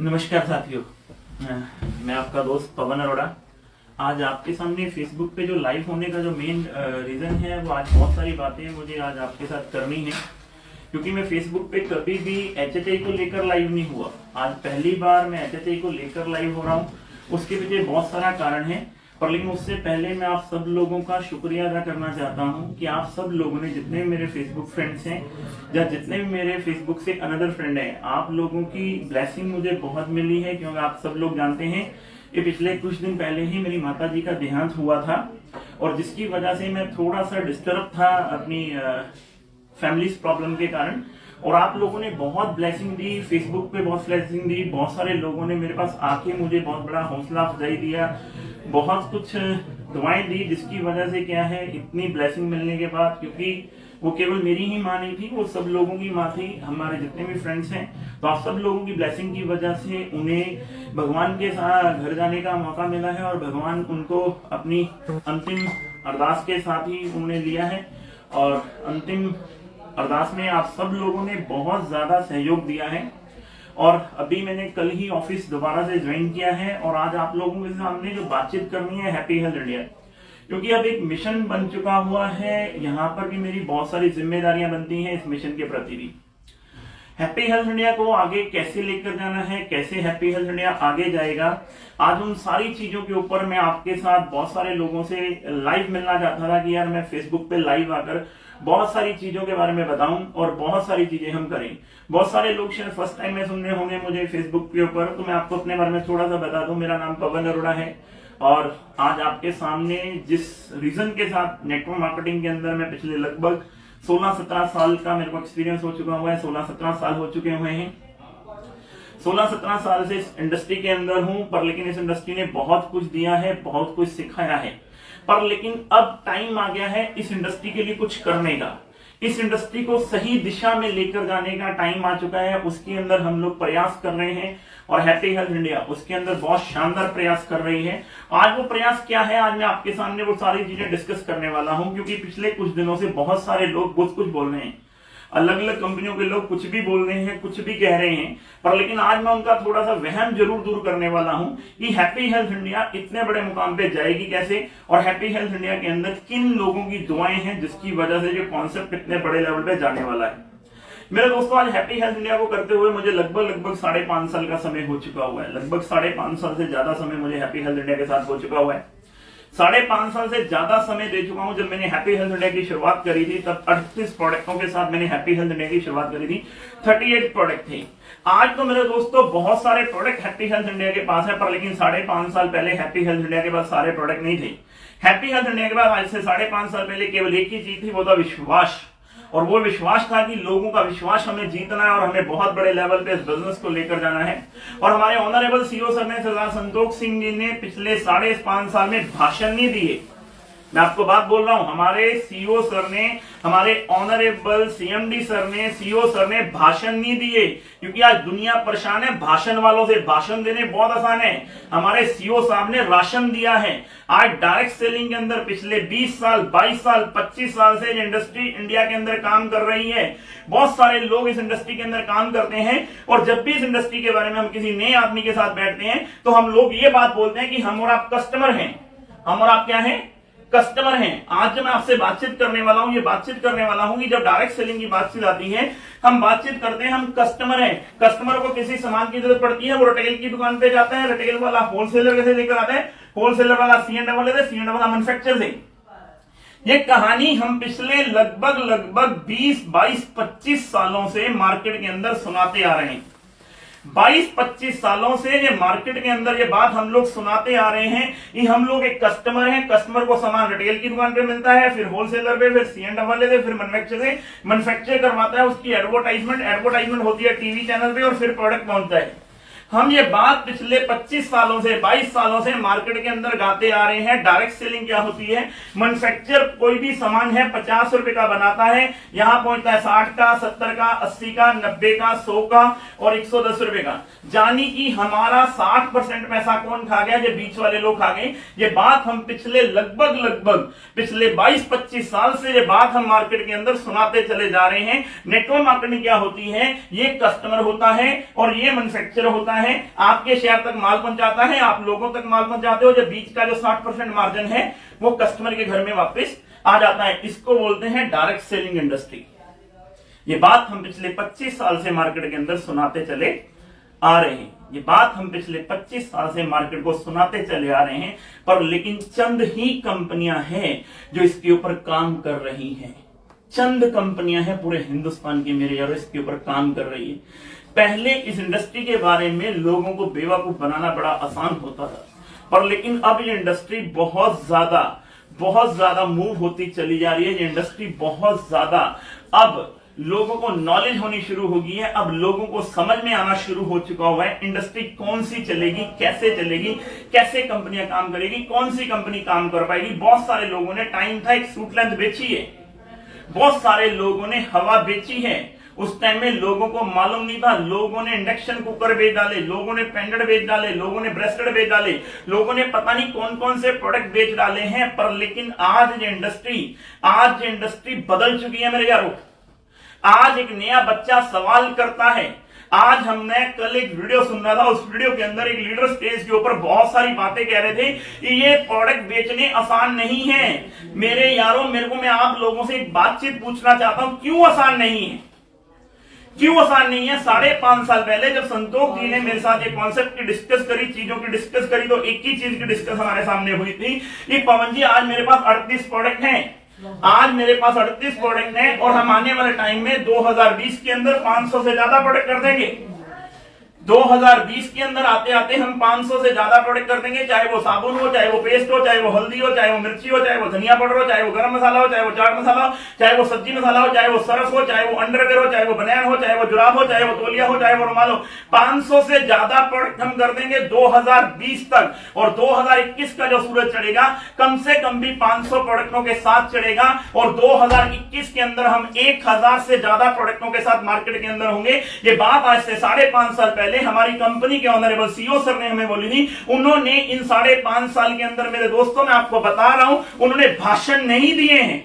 नमस्कार साथियों, मैं आपका दोस्त पवन अरोड़ा। आज आपके सामने फेसबुक पे जो लाइव होने का जो मेन रीजन है वो आज बहुत सारी बातें मुझे आज आपके साथ करनी है, क्योंकि मैं फेसबुक पे कभी भी एचएचआई को लेकर लाइव नहीं हुआ। आज पहली बार मैं एचएचआई को लेकर लाइव हो रहा हूँ। उसके पीछे बहुत सारा कारण है, पर लेकिन उससे पहले मैं आप सब लोगों का शुक्रिया अदा करना चाहता हूं कि आप सब लोगों ने, जितने मेरे फेसबुक फ्रेंड्स हैं या जितने भी मेरे फेसबुक से अनदर फ्रेंड हैं, आप लोगों की ब्लेसिंग मुझे बहुत मिली है। क्योंकि आप सब लोग जानते हैं कि पिछले कुछ दिन पहले ही मेरी माता जी का देहांत हुआ था, और जिसकी वजह से मैं थोड़ा सा डिस्टर्ब था अपनी फैमिली प्रॉब्लम के कारण। और आप लोगों ने बहुत ब्लेसिंग दी, फेसबुक पे बहुत ब्लेसिंग दी। बहुत सारे लोगों ने मेरे पास आके मुझे बहुत बड़ा हौसला अफजाई दिया, बहुत कुछ दुआएं दी, जिसकी वजह से क्या है, इतनी ब्लेसिंग मिलने के बाद, क्योंकि वो केवल मेरी ही माँ नहीं थी, वो सब लोगों की माँ थी, हमारे जितने भी फ्रेंड्स हैं। तो आप सब लोगों की ब्लेसिंग की वजह से उन्हें भगवान के साथ घर जाने का मौका मिला है, और भगवान उनको अपनी अंतिम अरदास के साथ ही उन्होंने लिया है। और अंतिम अरदास में आप सब लोगों ने बहुत ज्यादा सहयोग दिया है। और अभी मैंने कल ही ऑफिस दोबारा से ज्वाइन किया है, और आज आप लोगों के सामने जो बातचीत करनी है हैप्पी हेल्थ इंडिया, क्योंकि अब एक मिशन बन चुका हुआ है। यहाँ पर भी मेरी बहुत सारी जिम्मेदारियां बनती हैं इस मिशन के प्रति भी। हैप्पी हेल्थ इंडिया को आगे कैसे लेकर जाना है, कैसे हैप्पी हेल्थ इंडिया आगे जाएगा, आज उन सारी चीजों के ऊपर मैं आपके साथ बहुत सारे लोगों से लाइव मिलना चाहता था कि यार मैं फेसबुक पे लाइव आकर बहुत सारी चीजों के बारे में बताऊं और बहुत सारी चीजें हम करें। बहुत सारे लोग शायद फर्स्ट टाइम में सुन रहे होंगे मुझे फेसबुक के ऊपर, तो मैं आपको अपने बारे में थोड़ा सा बता दूं। मेरा नाम पवन अरोड़ा है, और आज आपके सामने जिस रीजन के साथ नेटवर्क मार्केटिंग के अंदर मैं पिछले लगभग 16-17 साल का मेरे को एक्सपीरियंस हो चुका हुआ है, 16-17 साल हो चुके हुए हैं। 16-17 साल से इस इंडस्ट्री के अंदर हूं, पर लेकिन इस इंडस्ट्री ने बहुत कुछ दिया है, बहुत कुछ सिखाया है। पर लेकिन अब टाइम आ गया है इस इंडस्ट्री के लिए कुछ करने का, इस इंडस्ट्री को सही दिशा में लेकर जाने का टाइम आ चुका है। उसके अंदर हम लोग प्रयास कर रहे हैं, और हैप्पी हेल्थ इंडिया उसके अंदर बहुत शानदार प्रयास कर रही है। आज वो प्रयास क्या है, आज मैं आपके सामने वो सारी चीजें डिस्कस करने वाला हूं, क्योंकि पिछले कुछ दिनों से बहुत सारे लोग बहुत कुछ बोल रहे हैं, अलग अलग कंपनियों के लोग कुछ भी बोल रहे हैं, कुछ भी कह रहे हैं। पर लेकिन आज मैं उनका थोड़ा सा वहम जरूर दूर करने वाला हूं कि हैप्पी हेल्थ इंडिया इतने बड़े मुकाम पे जाएगी कैसे, और हैप्पी हेल्थ इंडिया के अंदर किन लोगों की दुआएं हैं, जिसकी वजह से ये कॉन्सेप्ट इतने बड़े लेवल पे जाने वाला है। मेरे दोस्तों, आज हैप्पी हेल्थ इंडिया को करते हुए मुझे लगभग 5.5 साल का समय हो चुका हुआ है। लगभग 5.5 साल से ज्यादा समय मुझे हैप्पी हेल्थ इंडिया के साथ हो चुका हुआ है। 5.5 साल से ज्यादा समय दे चुका हूं। जब मैंने हैप्पी हेल्थ इंडिया की शुरुआत करी थी तब 38 प्रोडक्टों के साथ मैंने हैप्पी हेल्थ इंडिया की शुरुआत करी थी। 38 प्रोडक्ट थे। आज तो मेरे दोस्तों बहुत सारे प्रोडक्ट हैप्पी हेल्थ इंडिया के पास है, पर लेकिन 5.5 साल पहले हैप्पी हेल्थ इंडिया के पास सारे प्रोडक्ट नहीं थे। हैप्पी हेल्थ इंडिया के पास आज से 5.5 साल पहले केवल एक ही चीज थी, वो था विश्वास। और वो विश्वास था कि लोगों का विश्वास हमें जीतना है, और हमें बहुत बड़े लेवल पे इस बिजनेस को लेकर जाना है। और हमारे ऑनरेबल सीईओ सर ने, सरदार संतोष सिंह जी ने पिछले 5.5 साल में भाषण नहीं दिए। मैं आपको बात बोल रहा हूं, हमारे सीईओ सर ने, हमारे ऑनरेबल सीएमडी सर ने, सीईओ सर ने भाषण नहीं दिए, क्योंकि आज दुनिया परेशान है भाषण वालों से। भाषण देने बहुत आसान है, हमारे सीईओ साहब ने राशन दिया है। आज डायरेक्ट सेलिंग के अंदर पिछले 20 साल, 22 साल, 25 साल से इंडस्ट्री इंडिया के अंदर काम कर रही है। बहुत सारे लोग इस इंडस्ट्री के अंदर काम करते हैं, और जब भी इस इंडस्ट्री के बारे में हम किसी नए आदमी के साथ बैठते हैं तो हम लोग ये बात बोलते हैं कि हम और आप कस्टमर हैं। हम और आप क्या हैं? कस्टमर हैं। आज जो मैं आपसे बातचीत करने वाला हूं, ये बातचीत करने वाला हूं कि जब डायरेक्ट सेलिंग की बातचीत आती है, हम बातचीत करते हैं, हम कस्टमर हैं। कस्टमर को किसी सामान की जरूरत पड़ती है, वो रिटेल की दुकान पे जाता है, रिटेल वाला होलसेलर कैसे लेकर आता है, होलसेलर वाला सीएनडब्ल्यू वाले, सीएनडब्ल्यू वाला मैन्युफैक्चरर से। ये कहानी हम पिछले लगभग 20, 22, 25 सालों से मार्केट के अंदर सुनाते आ रहे हैं। 22-25 सालों से ये मार्केट के अंदर ये बात हम लोग सुनाते आ रहे हैं कि हम लोग एक कस्टमर हैं। कस्टमर को सामान रिटेल की दुकान पे मिलता है, फिर होलसेलर पे, फिर सीएनडब्ल्यू वाले से, फिर मैन्युफैक्चर करवाता है, उसकी एडवर्टाइजमेंट होती है टीवी चैनल पे, और फिर प्रोडक्ट पहुंचता है। हम ये बात पिछले 25 सालों से, 22 सालों से मार्केट के अंदर गाते आ रहे हैं। डायरेक्ट सेलिंग क्या होती है? मैन्युफैक्चर कोई भी सामान है 50 रुपए का बनाता है, यहां पहुंचता है 60 का, 70 का, 80 का, 90 का, 100 का और 110 रुपए का। जानी कि हमारा 60% पैसा कौन खा गया? ये बीच वाले लोग खा गए। ये बात हम पिछले लगभग पिछले 22-25 साल से ये बात हम मार्केट के अंदर सुनाते चले जा रहे हैं। नेटवर्क मार्केटिंग क्या होती है? ये कस्टमर होता है और ये मैन्युफैक्चर होता है, आपके शेयर तक माल पहुंचाता है, आप लोगों तक माल पहुंचाते हो, जो बीच का जो 60% मार्जिन है वो कस्टमर के घर में वापस आ जाता है। इसको बोलते हैं डायरेक्ट सेलिंग इंडस्ट्री। ये बात हम पिछले 25 साल से मार्केट के अंदर सुनाते चले आ रहे हैं। ये बात हम पिछले 25 साल से मार्केट को सुनाते चले आ रहे हैं, पर लेकिन चंद ही कंपनियां हैं जो इसके ऊपर काम कर रही हैं। चंद कंपनियां हैं पूरे हिंदुस्तान की मेरे यार इसके ऊपर काम कर रही है। पहले इस इंडस्ट्री के बारे में लोगों को बेवकूफ बनाना बड़ा आसान होता था, पर लेकिन अब ये इंडस्ट्री बहुत ज्यादा मूव होती चली जा रही है। ये इंडस्ट्री बहुत ज्यादा अब लोगों को नॉलेज होनी शुरू हो गई है। अब लोगों को समझ में आना शुरू हो चुका हुआ है इंडस्ट्री कौन सी चलेगी, कैसे कंपनियां काम करेगी, कौन सी कंपनी काम कर पाएगी। बहुत सारे लोगों ने टाइम था एक सूट लेंथ बेची है, बहुत सारे लोगों ने हवा बेची है। उस टाइम में लोगों को मालूम नहीं था, लोगों ने इंडक्शन कुकर बेच डाले, लोगों ने पेंडेड बेच डाले, लोगों ने ब्रेस्टेड बेच डाले, लोगों ने पता नहीं कौन कौन से प्रोडक्ट बेच डाले हैं। पर लेकिन आज ये इंडस्ट्री बदल चुकी है मेरे यारों। आज एक नया बच्चा सवाल करता है। आज हमने कल एक वीडियो सुन रहा था, उस वीडियो के अंदर एक लीडर स्टेज के ऊपर बहुत सारी बातें कह रहे थे कि ये प्रोडक्ट बेचने आसान नहीं है। मेरे यारों, मैं आप लोगों से एक बातचीत पूछना चाहता हूं, क्यों आसान नहीं है? क्यों आसान नहीं है? 5.5 साल पहले जब संतोष जी ने मेरे साथ ये कॉन्सेप्ट की डिस्कस करी, चीजों की डिस्कस करी, तो एक ही चीज की डिस्कस हमारे सामने हुई थी कि पवन जी आज मेरे पास 38 प्रोडक्ट हैं, आज मेरे पास 38 प्रोडक्ट हैं और हम आने वाले टाइम में 2020 के अंदर 500 से ज्यादा प्रोडक्ट कर देंगे। 2020 के अंदर आते आते हम 500 से ज्यादा प्रोडक्ट कर देंगे, चाहे वो साबुन हो, चाहे वो पेस्ट हो, चाहे वो हल्दी हो, चाहे वो मिर्ची हो, चाहे वो धनिया पाउडर हो, चाहे वो गरम मसाला हो, चाहे वो चाट मसाला हो, चाहे वो सब्जी मसाला हो, चाहे वो सरफ हो, चाहे वो अंडरवेयर हो, चाहे वो बनियान हो, चाहे वो जुराब हो, चाहे वो तौलिया हो, चाहे वो रुमाल हो। 500 से ज्यादा प्रोडक्ट हम कर देंगे 2020 तक। और 2021 का जो सूरज चढ़ेगा कम से कम भी 500 प्रोडक्टों के साथ चढ़ेगा। और 2021 के अंदर हम 1000 से ज्यादा प्रोडक्टों के साथ मार्केट के अंदर होंगे। ये बात आज से 5.5 साल पहले हमारी कंपनी के ऑनरेबल सीईओ सर ने हमें बोली थी। उन्होंने इन 5.5 साल के अंदर, मेरे दोस्तों मैं आपको बता रहा हूं, उन्होंने भाषण नहीं दिए हैं,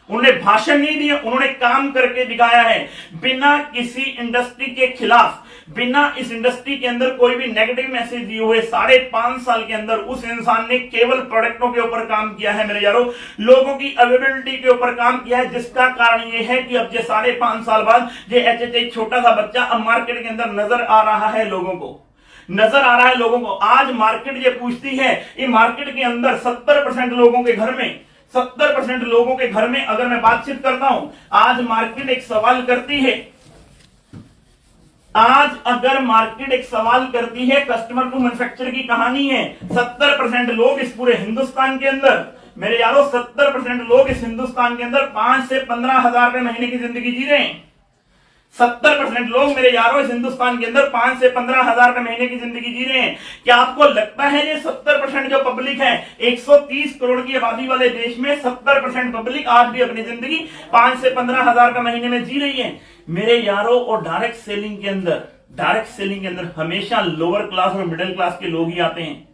उन्होंने काम करके दिखाया है। बिना किसी इंडस्ट्री के खिलाफ, बिना इस इंडस्ट्री के अंदर कोई भी नेगेटिव मैसेज दिए हुए 5.5 साल के अंदर उस इंसान ने केवल प्रोडक्टों के ऊपर काम किया है मेरे यारों, लोगों की अवेलेबिलिटी के ऊपर काम किया है। जिसका कारण यह है कि अब ये 5.5 साल बाद ये एक छोटा सा बच्चा अब मार्केट के अंदर नजर आ रहा है लोगों को। आज मार्केट ये पूछती है, ये मार्केट के अंदर 70% लोगों के घर में, 70% लोगों के घर में अगर मैं बातचीत करता हूं, आज मार्केट एक सवाल करती है, कस्टमर टू मैन्युफैक्चर की कहानी है। 70% लोग इस पूरे हिंदुस्तान के अंदर, मेरे यारों 70% लोग इस हिंदुस्तान के अंदर 5 से 15 हजार रुपए महीने की जिंदगी जी रहे हैं। 70% लोग मेरे यारों इस हिंदुस्तान के अंदर 5 से 15 हजार रुपए महीने की जिंदगी जी रहे हैं। क्या आपको लगता है ये 70% जो पब्लिक है, 130 करोड़ की आबादी वाले देश में 70% पब्लिक आज भी अपनी जिंदगी 5 से 15 हजार रुपए महीने में जी रही है मेरे यारों? और डायरेक्ट सेलिंग के अंदर हमेशा लोअर क्लास और मिडिल क्लास के लोग ही आते हैं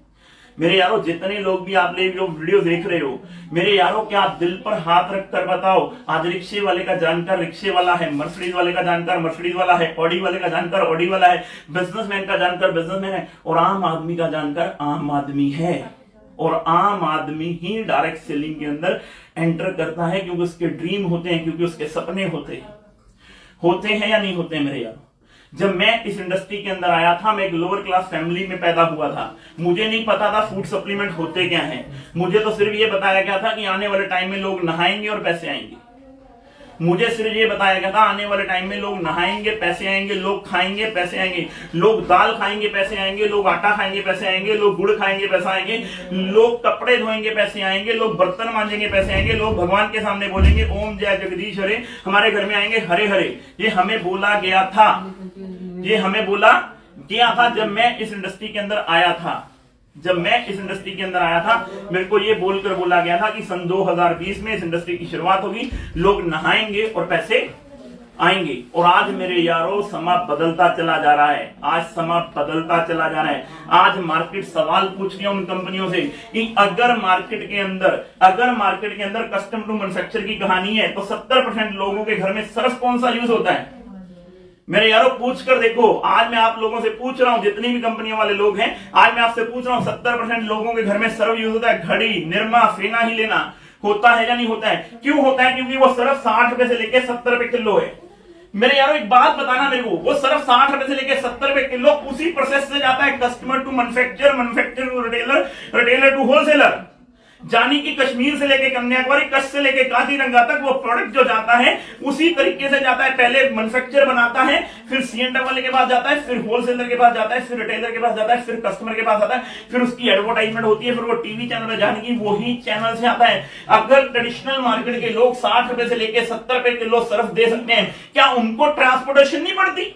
मेरे यारों। जितने लोग भी आप लोग वीडियो देख रहे हो मेरे यारों, क्या आप दिल पर हाथ रखकर बताओ, आज रिक्शे वाले का जानकार रिक्शे वाला है, मर्सिडीज वाले का जानकार मर्सिडीज वाला है, ऑडी वाले का जानकार ऑडी वाला है, बिजनेसमैन का जानकार बिजनेसमैन है, और आम आदमी का जानकार आम आदमी है। और आम आदमी ही डायरेक्ट सेलिंग के अंदर एंटर करता है, क्योंकि उसके ड्रीम होते हैं, क्योंकि उसके सपने होते हैं या नहीं होते मेरे यार? जब मैं इस इंडस्ट्री के अंदर आया था, मैं एक लोअर क्लास फैमिली में पैदा हुआ था। मुझे नहीं पता था फूड सप्लीमेंट होते क्या हैं। मुझे तो सिर्फ ये बताया गया था कि आने वाले टाइम में लोग नहाएंगे और पैसे आएंगे। मुझे सिर्फ ये बताया गया था आने वाले टाइम में लोग नहाएंगे, पैसे आएंगे, लोग खाएंगे, पैसे आएंगे, लोग दाल खाएंगे, पैसे आएंगे, लोग आटा खाएंगे, पैसे आएंगे, लोग गुड़ खाएंगे, पैसे आएंगे, लोग कपड़े धोएंगे, पैसे आएंगे, लोग बर्तन मांजेंगे, पैसे आएंगे, लोग भगवान के सामने बोलेंगे ओम जय जगदीश हरे, हमारे घर में आएंगे हरे हरे। ये हमें बोला गया था जब मैं इस इंडस्ट्री के अंदर आया था। मेरे को ये बोलकर बोला गया था कि सन 2020 में इस इंडस्ट्री की शुरुआत होगी, लोग नहाएंगे और पैसे आएंगे। और आज मेरे यारों समा बदलता चला जा रहा है। आज मार्केट सवाल पूछ रही है उन कंपनियों से कि अगर मार्केट के अंदर कस्टम टू मैन्युफैक्चर की कहानी है, तो 70% लोगों के घर में सर्फ कौन सा यूज होता है मेरे यारों पूछ कर देखो, आज मैं आप लोगों से पूछ रहा हूं, जितनी भी कंपनियों वाले लोग हैं, आज मैं आपसे पूछ रहा हूं 70% लोगों के घर में सर्फ यूज होता है, घड़ी, निरमा, फेना ही लेना होता है या नहीं होता है? क्यों होता है? क्योंकि वो सिर्फ 60 रुपए से लेकर 70 रुपए किलो है। मेरे यारों एक बात बताना मेरे को, वो सिर्फ 60 रुपए से लेकर 70 रुपए किलो उसी प्रोसेस से जाता है customer to manufacture, manufacture to retailer, retailer to wholesaler. जानी कि कश्मीर से लेके कन्याकुमारी, कच्छ से लेके काजीरंगा तक वो प्रोडक्ट जो जाता है उसी तरीके से जाता है। पहले मैन्युफैक्चर बनाता है, फिर सीएनडब्ल्यू वाले के पास जाता है, फिर होलसेलर के पास जाता है, फिर रिटेलर के पास जाता है, फिर कस्टमर के पास आता है, फिर उसकी एडवर्टाइजमेंट होती है, फिर वो टीवी चैनल में जाने की वही चैनल से आता है। अगर ट्रेडिशनल मार्केट के लोग 60 रुपए से लेके 70 रुपए किलो सर्फ दे सकते हैं, क्या उनको ट्रांसपोर्टेशन नहीं पड़ती?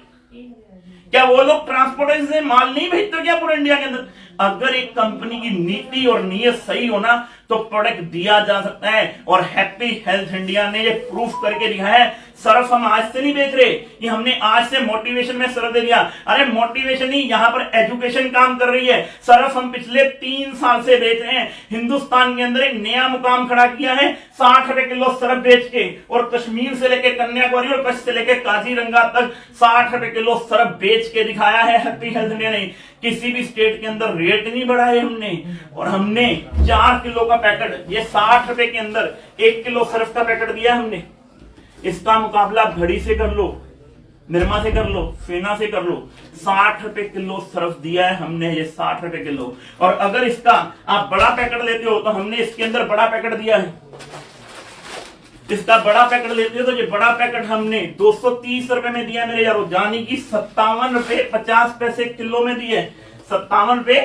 क्या वो लोग ट्रांसपोर्टेशन से माल नहीं भेजते क्या पूरे इंडिया के अंदर? अगर एक कंपनी की नीति और नीयत सही हो ना तो प्रोडक्ट दिया जा सकता है। और हैप्पी हेल्थ इंडिया ने ये प्रूफ करके दिखाया है। सर्फ हम आज से नहीं बेच रहे, ये हमने आज से मोटिवेशन में सर्फ दे दिया। अरे मोटिवेशन ही, यहां पर एजुकेशन काम कर रही है। सर्फ हम पिछले 3 साल से बेच रहे हैं। हिंदुस्तान के अंदर एक नया मुकाम खड़ा किया है 60 रुपए किलो सर्फ बेच के, और कश्मीर से लेकर कन्याकुमारी और कच्छ से लेकर काजीरंगा तक 60 रुपए किलो सर्फ बेच के दिखाया है हैप्पी हेल्थ इंडिया ने। किसी भी स्टेट के अंदर रेट नहीं बढ़ाए हमने, और हमने 4 किलो का पैकेट, ये 60 रुपए के अंदर 1 किलो सर्फ का पैकेट दिया हमने। इसका मुकाबला घड़ी से कर लो, निरमा से कर लो, फेना से कर लो, 60 रुपए किलो सर्फ दिया है हमने, ये 60 रुपए किलो। और अगर इसका आप बड़ा पैकेट लेते हो तो हमने इसके अंदर बड़ा पैकेट दिया है। इसका बड़ा पैकेट लेते हो तो ये बड़ा पैकेट हमने 230 रुपए में दिया मेरे यारों, यानी कि 57 रुपए 50 पैसे किलो में दिए। 57 रुपए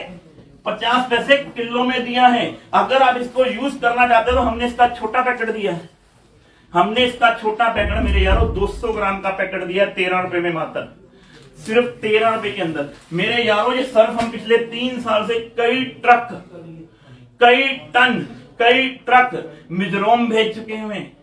50 पैसे किलो में दिया है। अगर आप इसको यूज करना चाहते हो तो हमने इसका छोटा पैकेट दिया है। हमने इसका छोटा पैकेट मेरे यारों 200 ग्राम का पैकेट दिया 13 रुपए में, मात्र सिर्फ 13 रुपए के अंदर। मेरे यारों ये सर्फ हम पिछले 3 साल से कई ट्रक, कई टन, कई ट्रक मिजोरम भेज चुके हैं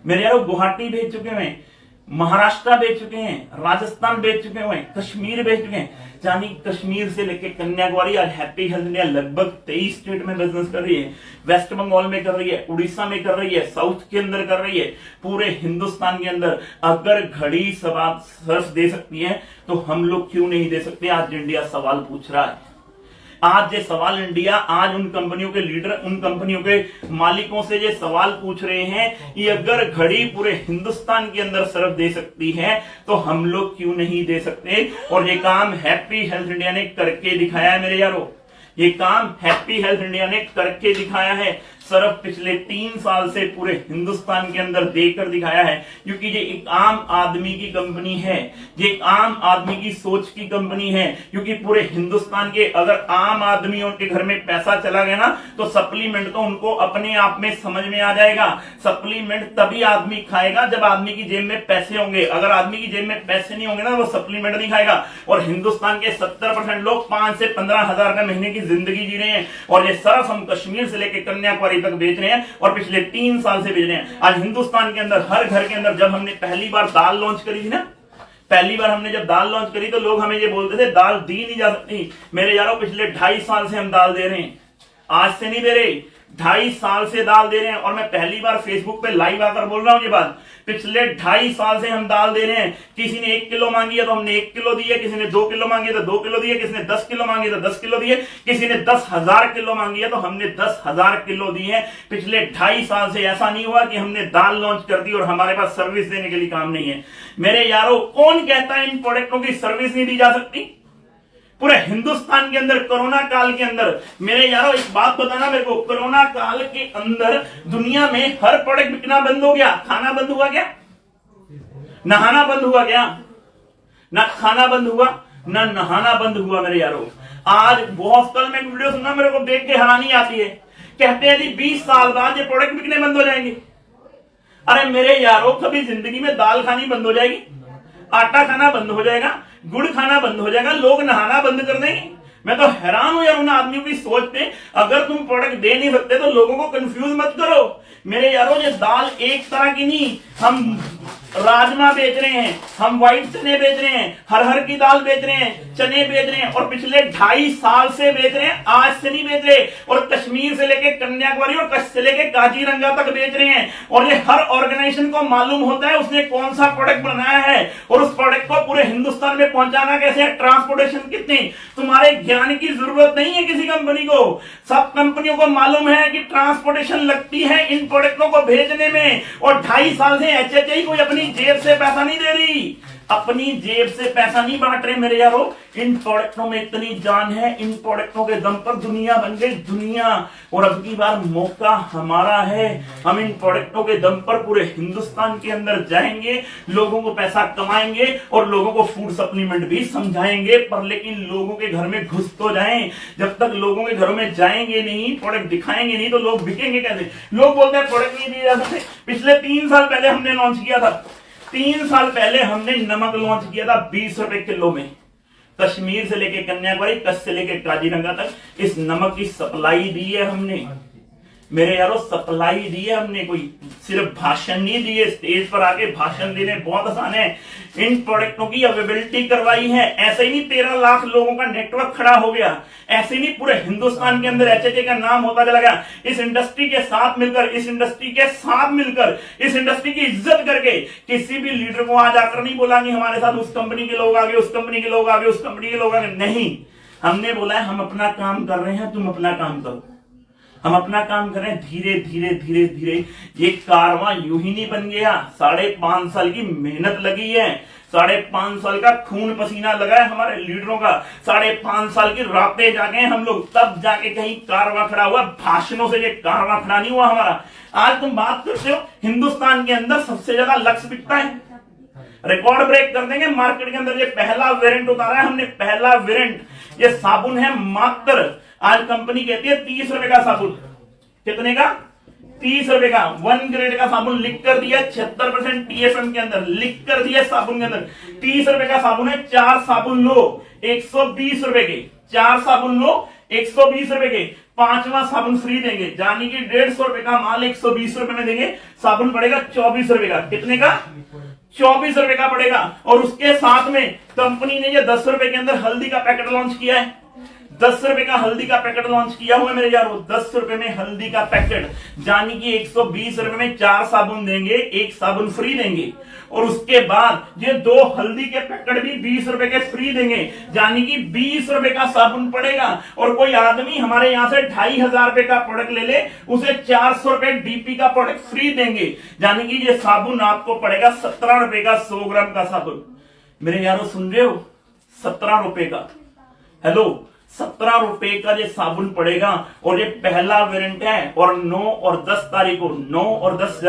मेरे यारों, गुवाहाटी भेज चुके हैं, महाराष्ट्र भेज चुके हैं, राजस्थान भेज चुके हैं, कश्मीर भेज चुके हैं। यानी कश्मीर से लेकर कन्याकुमारी आज हैप्पी हेल्थ इंडिया लगभग 23 स्टेट में बिजनेस कर रही है। वेस्ट बंगाल में कर रही है, उड़ीसा में कर रही है, साउथ के अंदर कर रही है, पूरे हिंदुस्तान के अंदर। अगर घड़ी सर्फ दे सकती है तो हम लोग क्यों नहीं दे सकते? आज इंडिया सवाल पूछ रहा है। आज ये सवाल इंडिया आज उन कंपनियों के लीडर, उन कंपनियों के मालिकों से ये सवाल पूछ रहे हैं कि अगर घड़ी पूरे हिंदुस्तान के अंदर सर्फ दे सकती है तो हम लोग क्यों नहीं दे सकते? और ये काम हैप्पी हेल्थ इंडिया ने करके दिखाया है मेरे यारों, ये काम हैप्पी हेल्थ इंडिया ने करके दिखाया है। सर्फ पिछले 3 साल से पूरे हिंदुस्तान के अंदर देकर दिखाया है, क्योंकि ये एक आम आदमी की कंपनी है, ये एक आम आदमी की सोच की कंपनी है। क्योंकि पूरे हिंदुस्तान के अगर आम आदमियों के घर में पैसा चला गया ना तो सप्लीमेंट तो उनको अपने आप में समझ में आ जाएगा। सप्लीमेंट तभी आदमी खाएगा जब आदमी की जेब में पैसे होंगे। अगर आदमी की जेब में पैसे नहीं होंगे ना वो सप्लीमेंट नहीं खाएगा। और हिंदुस्तान के 70% लोग 5 से 15 हजार का महीने की जिंदगी जी रहे हैं। और ये सर्फ हम कश्मीर से लेकर कन्याकुमारी तक बेच रहे हैं और पिछले 3 साल से बेच रहे हैं। आज हिंदुस्तान के अंदर हर घर के अंदर, जब हमने पहली बार दाल लॉन्च करी थी ना, पहली बार हमने जब दाल लॉन्च करी तो लोग हमें ये बोलते थे दाल दी नहीं जा सकती। मेरे यारों पिछले 2.5 साल से हम दाल दे रहे हैं, आज से नहीं दे रहे, 2.5 साल से दाल दे रहे हैं। और मैं पहली बार फेसबुक पे लाइव आकर बोल रहा हूं ये बात, पिछले 2.5 साल से हम दाल दे रहे हैं। किसी ने 1 किलो मांगी है तो हमने 1 किलो दी है, किसी ने 2 किलो मांगी है तो 2 किलो दिए, किसी ने 10 किलो मांगी है तो 10 किलो दिए, किसी ने 10,000 किलो मांगी है तो हमने 10,000 किलो दी है। पिछले 2.5 साल से ऐसा नहीं हुआ कि हमने दाल लॉन्च कर दी और हमारे पास सर्विस देने के लिए काम नहीं है। मेरे यारों कौन कहता है इन प्रोडक्टों की सर्विस नहीं दी जा सकती? पूरे हिंदुस्तान के अंदर कोरोना काल के अंदर, मेरे यारों एक बात बताना मेरे को, कोरोना काल के अंदर दुनिया में हर प्रोडक्ट बिकना बंद हो गया। खाना बंद हुआ क्या? नहाना बंद हुआ क्या? ना खाना बंद हुआ ना नहाना बंद हुआ मेरे यारों। आज बहुत कल मैं वीडियो सुना, मेरे को देख के हैरानी आती है। कहते हैं जी 20 साल बाद ये प्रोडक्ट बिकने बंद हो जाएंगे। अरे मेरे यारों कभी जिंदगी में दाल खानी बंद हो जाएगी, आटा खाना बंद हो जाएगा, गुड़ खाना बंद हो जाएगा, लोग नहाना बंद कर देंगे? मैं तो हैरान हूं यार उन आदमियों की सोच पे। अगर तुम प्रोडक्ट दे नहीं सकते तो लोगों को कंफ्यूज मत करो। मेरे यारों ये दाल एक तरह की नहीं, हम राजमा बेच रहे हैं, हम व्हाइट चने बेच रहे हैं, हर की दाल बेच रहे हैं, चने बेच रहे हैं, और पिछले 2.5 साल से बेच रहे हैं, आज से नहीं बेच रहे। और कश्मीर से लेके कन्याकुमारी और कच्छ से लेके काजीरंगा तक बेच रहे हैं। और ये हर ऑर्गेनाइजेशन को मालूम होता है उसने कौन सा प्रोडक्ट बनाया है और उस प्रोडक्ट को पूरे हिंदुस्तान में पहुंचाना कैसे है, ट्रांसपोर्टेशन कितनी। तुम्हारे ज्ञान की जरूरत नहीं है किसी कंपनी को, सब कंपनियों को मालूम है कि ट्रांसपोर्टेशन लगती है इन प्रोडक्टों को भेजने में। और 2.5 साल से एचएचआई कोई अपनी जेब से पैसा नहीं दे रही, अपनी जेब से पैसा नहीं बांट रहे मेरे यारों। इन प्रोडक्टों में इतनी जान है, इन प्रोडक्टों के दम पर दुनिया बन गई दुनिया। और अब की बार मौका हमारा है, हम इन प्रोडक्टों के दम पर पूरे हिंदुस्तान के अंदर जाएंगे, लोगों को पैसा कमाएंगे और लोगों को फूड सप्लीमेंट भी समझाएंगे। पर लेकिन लोगों के घर में घुस तो जाएं, जब तक लोगों के घरों में जाएंगे नहीं, प्रोडक्ट दिखाएंगे नहीं, तो लोग बिकेंगे कैसे। लोग बोलते हैं प्रोडक्ट नहीं दिए जा सकते। पिछले 3 साल पहले हमने लॉन्च किया था, 3 साल पहले हमने नमक लॉन्च किया था 20 रुपए किलो में। कश्मीर से लेके कन्याकुमारी, कच्छ से लेके काजीरंगा तक इस नमक की सप्लाई दी है हमने मेरे यारों, सप्लाई दी है हमने, कोई सिर्फ भाषण नहीं दिए। स्टेज पर आके भाषण देने बहुत आसान है, इन प्रोडक्टों की अवेलेबिलिटी करवाई है। ऐसे ही नहीं 13 लाख लोगों का नेटवर्क खड़ा हो गया, ऐसे ही नहीं पूरे हिंदुस्तान के अंदर एचएचए का नाम होता चला गया। इस इंडस्ट्री के साथ मिलकर, इस इंडस्ट्री के साथ मिलकर, इस इंडस्ट्री की इज्जत करके किसी भी लीडर को आज आकर नहीं बोला कि हमारे साथ उस कंपनी के लोग आगे, उस कंपनी के लोग आगे, उस कंपनी के लोग आगे। नहीं, हमने बोला है हम अपना काम कर रहे हैं, तुम अपना काम करो। हम अपना काम करें, धीरे धीरे धीरे धीरे। ये कारवां यूं ही नहीं बन गया, 5.5 साल की मेहनत लगी है, 5.5 साल का खून पसीना लगा है हमारे लीडरों का, 5.5 साल की रातें जागे हम लोग, तब जाके कहीं कारवां खड़ा हुआ। भाषणों से ये कारवां खड़ा नहीं हुआ हमारा। आज तुम बात करते हो हिंदुस्तान के अंदर सबसे ज्यादा लक्स बिकता है, रिकॉर्ड ब्रेक कर देंगे मार्केट के अंदर। ये पहला वेरिएंट उतारा है हमने, पहला वेरिएंट। ये साबुन है मात्र, आज कंपनी कहती है 30 रुपए का साबुन। कितने का? 30 रुपए का 1 ग्रेड का साबुन लिख कर दिया, 76% टीएफएम के अंदर लिख कर दिया साबुन के अंदर। 30 रुपए का साबुन है, 4 साबुन लो 120 रुपए के, 4 साबुन लो 120 रुपए के, 5वां साबुन फ्री देंगे। यानी कि 150 रुपए का माल 120 रुपए में देंगे, साबुन पड़ेगा 24 रुपए का। कितने का? 24 रुपए का पड़ेगा। और उसके साथ में कंपनी ने ये 10 रुपए के अंदर हल्दी का पैकेट लॉन्च किया है, 10 रुपए का हल्दी का पैकेट लॉन्च किया हुआ है मेरे यारों। 10 रुपए में हल्दी का पैकेट, यानी कि 120 रुपए में 4 साबुन देंगे, 1 साबुन फ्री देंगे। और उसके बाद ये 2 हल्दी के पैकेट भी 20 रुपए के फ्री देंगे, यानी कि 20 रुपए का साबुन पड़ेगा। और कोई आदमी हमारे यहां से 2500 रुपए का प्रोडक्ट ले ले, उसे 400 रुपए डीपी का प्रोडक्ट फ्री देंगे, यानी कि ये साबुन आपको पड़ेगा 17 रुपए का 100 ग्राम का साबुन। मेरे यारों सुन रहे हो? 17 रुपए का, हेलो, 17 रुपए का ये साबुन पड़ेगा। और ये पहला वेरिएंट है। और 9 और 10 तारीख को, 9 और 10